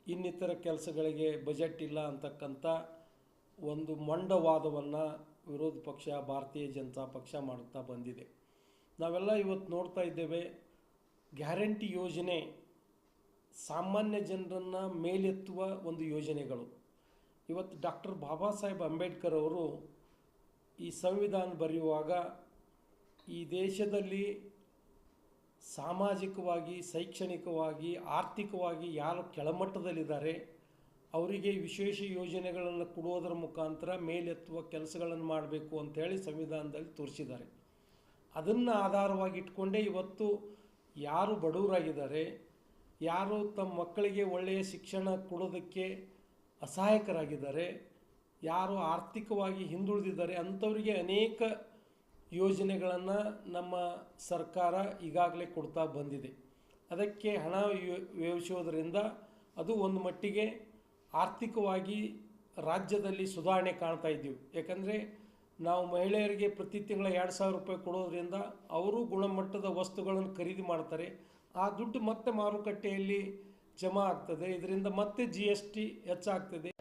ಇನ್ನಿತರ ಕೆಲಸಗಳಿಗೆ ಬಜೆಟ್ ಇಲ್ಲ ಅಂತಕ್ಕಂಥ ಒಂದು ಮೊಂಡವಾದವನ್ನು ವಿರೋಧ ಪಕ್ಷ ಭಾರತೀಯ ಜನತಾ ಪಕ್ಷ ಮಾಡುತ್ತಾ ಬಂದಿದೆ. ನಾವೆಲ್ಲ ಇವತ್ತು ನೋಡ್ತಾ ಇದ್ದೇವೆ, ಗ್ಯಾರಂಟಿ ಯೋಜನೆ ಸಾಮಾನ್ಯ ಜನರನ್ನು ಮೇಲೆತ್ತುವ ಒಂದು ಯೋಜನೆಗಳು. ಇವತ್ತು ಡಾಕ್ಟರ್ ಬಾಬಾ ಸಾಹೇಬ್ ಅಂಬೇಡ್ಕರ್ ಅವರು ಈ ಸಂವಿಧಾನ ಬರೆಯುವಾಗ ಈ ದೇಶದಲ್ಲಿ ಸಾಮಾಜಿಕವಾಗಿ, ಶೈಕ್ಷಣಿಕವಾಗಿ, ಆರ್ಥಿಕವಾಗಿ ಯಾರು ಕೆಳಮಟ್ಟದಲ್ಲಿದ್ದಾರೆ ಅವರಿಗೆ ವಿಶೇಷ ಯೋಜನೆಗಳನ್ನು ಕೊಡುವುದರ ಮುಖಾಂತರ ಮೇಲೆತ್ತುವ ಕೆಲಸಗಳನ್ನು ಮಾಡಬೇಕು ಅಂಥೇಳಿ ಸಂವಿಧಾನದಲ್ಲಿ ತೋರಿಸಿದ್ದಾರೆ. ಅದನ್ನು ಆಧಾರವಾಗಿ ಇಟ್ಕೊಂಡೇ ಇವತ್ತು ಯಾರು ಬಡವರಾಗಿದ್ದಾರೆ, ಯಾರು ತಮ್ಮ ಮಕ್ಕಳಿಗೆ ಒಳ್ಳೆಯ ಶಿಕ್ಷಣ ಕೊಡೋದಕ್ಕೆ ಅಸಹಾಯಕರಾಗಿದ್ದಾರೆ, ಯಾರು ಆರ್ಥಿಕವಾಗಿ ಹಿಂದುಳಿದಿದ್ದಾರೆ ಅಂಥವರಿಗೆ ಅನೇಕ ಯೋಜನೆಗಳನ್ನು ನಮ್ಮ ಸರ್ಕಾರ ಈಗಾಗಲೇ ಕೊಡ್ತಾ ಬಂದಿದೆ. ಅದಕ್ಕೆ ಹಣ ವ್ಯಯಿಸೋದರಿಂದ ಅದು ಒಂದು ಮಟ್ಟಿಗೆ ಆರ್ಥಿಕವಾಗಿ ರಾಜ್ಯದಲ್ಲಿ ಸುಧಾರಣೆ ಕಾಣ್ತಾ ಇದ್ದೀವಿ. ಯಾಕಂದರೆ ನಾವು ಮಹಿಳೆಯರಿಗೆ ಪ್ರತಿ ತಿಂಗಳ 2,000 ರೂಪಾಯಿ ಕೊಡೋದ್ರಿಂದ ಅವರು ಗುಣಮಟ್ಟದ ವಸ್ತುಗಳನ್ನು ಖರೀದಿ ಮಾಡ್ತಾರೆ. ಆ ದುಡ್ಡು ಮತ್ತೆ ಮಾರುಕಟ್ಟೆಯಲ್ಲಿ ಜಮಾ ಆಗ್ತದೆ. ಇದರಿಂದ ಮತ್ತೆ GST ಹೆಚ್ಚಾಗ್ತದೆ.